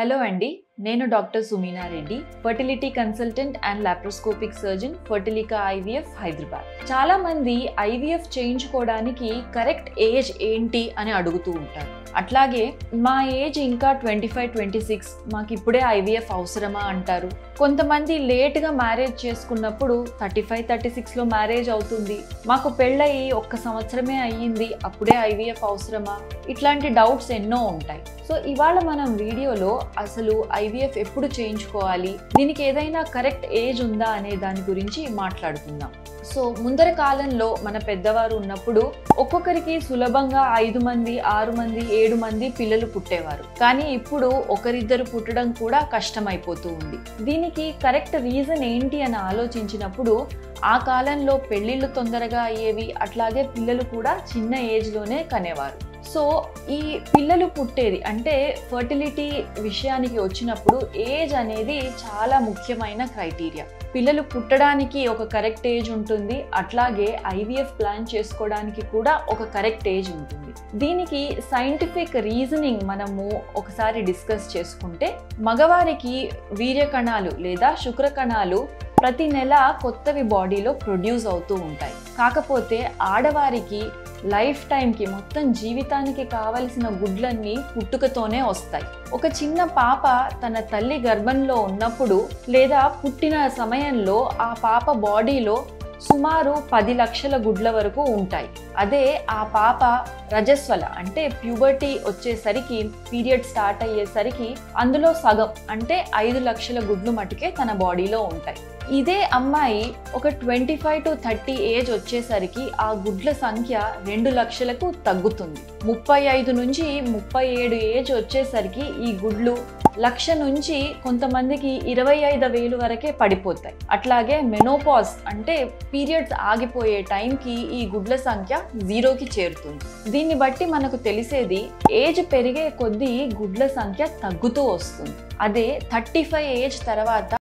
Hello అండి, నేను doctor Sumina Reddy, fertility consultant and laparoscopic surgeon, Fertilica IVF Hyderabad. చాలా మంది ఐవీఎఫ్ చేయించుకోవడానికి కరెక్ట్ ఏజ్ ఏంటి అని అడుగుతూ ఉంటారు. అట్లాగే మా ఏజ్ ఇంకా 25-26, మాకు ఇప్పుడే ఐవీఎఫ్ అవసరమా అంటారు. కొంతమంది లేట్గా మ్యారేజ్ చేసుకున్నప్పుడు 35-36లో మ్యారేజ్ అవుతుంది, మాకు పెళ్ళయి 1 సంవత్సరమే అయ్యింది, అప్పుడే ఐవీఎఫ్ అవసరమా? ఇట్లాంటి డౌట్స్ ఎన్నో ఉంటాయి. సో ఇవాళ మనం వీడియోలో అసలు ఐవీఎఫ్ ఎప్పుడు చేయించుకోవాలి, దీనికి ఏదైనా కరెక్ట్ ఏజ్ ఉందా అనే దాని గురించి మాట్లాడుకుందాం. సో ముందర కాలంలో మన పెద్దవారు ఉన్నప్పుడు ఒక్కొక్కరికి సులభంగా 5 మంది, 6 మంది, 7 మంది పిల్లలు పుట్టేవారు. కానీ ఇప్పుడు ఒకరిద్దరు పుట్టడం కూడా కష్టమైపోతూ ఉంది. దీనికి కరెక్ట్ రీజన్ ఏంటి అని ఆలోచించినప్పుడు ఆ కాలంలో పెళ్ళిళ్ళు తొందరగా అయ్యేవి, అట్లాగే పిల్లలు కూడా చిన్న ఏజ్లోనే కనేవారు. సో ఈ పిల్లలు పుట్టేది అంటే ఫర్టిలిటీ విషయానికి వచ్చినప్పుడు ఏజ్ అనేది చాలా ముఖ్యమైన క్రైటీరియా. పిల్లలు పుట్టడానికి ఒక కరెక్ట్ ఏజ్ ఉంటుంది, అట్లాగే ఐవీఎఫ్ ప్లాన్ చేసుకోవడానికి కూడా ఒక కరెక్ట్ ఏజ్ ఉంటుంది. దీనికి సైంటిఫిక్ రీజనింగ్ మనము ఒకసారి డిస్కస్ చేసుకుంటే, మగవారికి వీర్యకణాలు లేదా శుక్రకణాలు ప్రతి నెల కొత్తవి బాడీలో ప్రొడ్యూస్ అవుతూ ఉంటాయి. కాకపోతే ఆడవారికి లైఫ్ టైంకి, మొత్తం జీవితానికి కావలసిన గుడ్లన్నీ పుట్టుకతోనే వస్తాయి. ఒక చిన్న పాప తన తల్లి గర్భంలో ఉన్నప్పుడు లేదా పుట్టిన సమయంలో ఆ పాప బాడీలో సుమారు 10 లక్షల గుడ్ల వరకు ఉంటాయి. అదే ఆ పాప రజస్వల అంటే ప్యూబర్టీ వచ్చేసరికి, పీరియడ్ స్టార్ట్ అయ్యేసరికి అందులో సగం అంటే 5 లక్షల గుడ్లు మటుకే తన బాడీలో ఉంటాయి. ఇదే అమ్మాయి ఒక 25-30 ఏజ్ వచ్చేసరికి ఆ గుడ్ల సంఖ్య 2 లక్షలకు తగ్గుతుంది. 35 నుంచి 37 ఏజ్ వచ్చేసరికి ఈ గుడ్లు 1,00,000 నుంచి కొంతమందికి 25,000 వరకే పడిపోతాయి. అట్లాగే మెనోపాజ్ అంటే పీరియడ్స్ ఆగిపోయే టైంకి ఈ గుడ్ల సంఖ్య 0కి చేరుతుంది. దీన్ని బట్టి మనకు తెలిసేది ఏజ్ పెరిగే కొద్దీ గుడ్ల సంఖ్య తగ్గుతూ వస్తుంది. అదే 35 ఏజ్ తర్వాత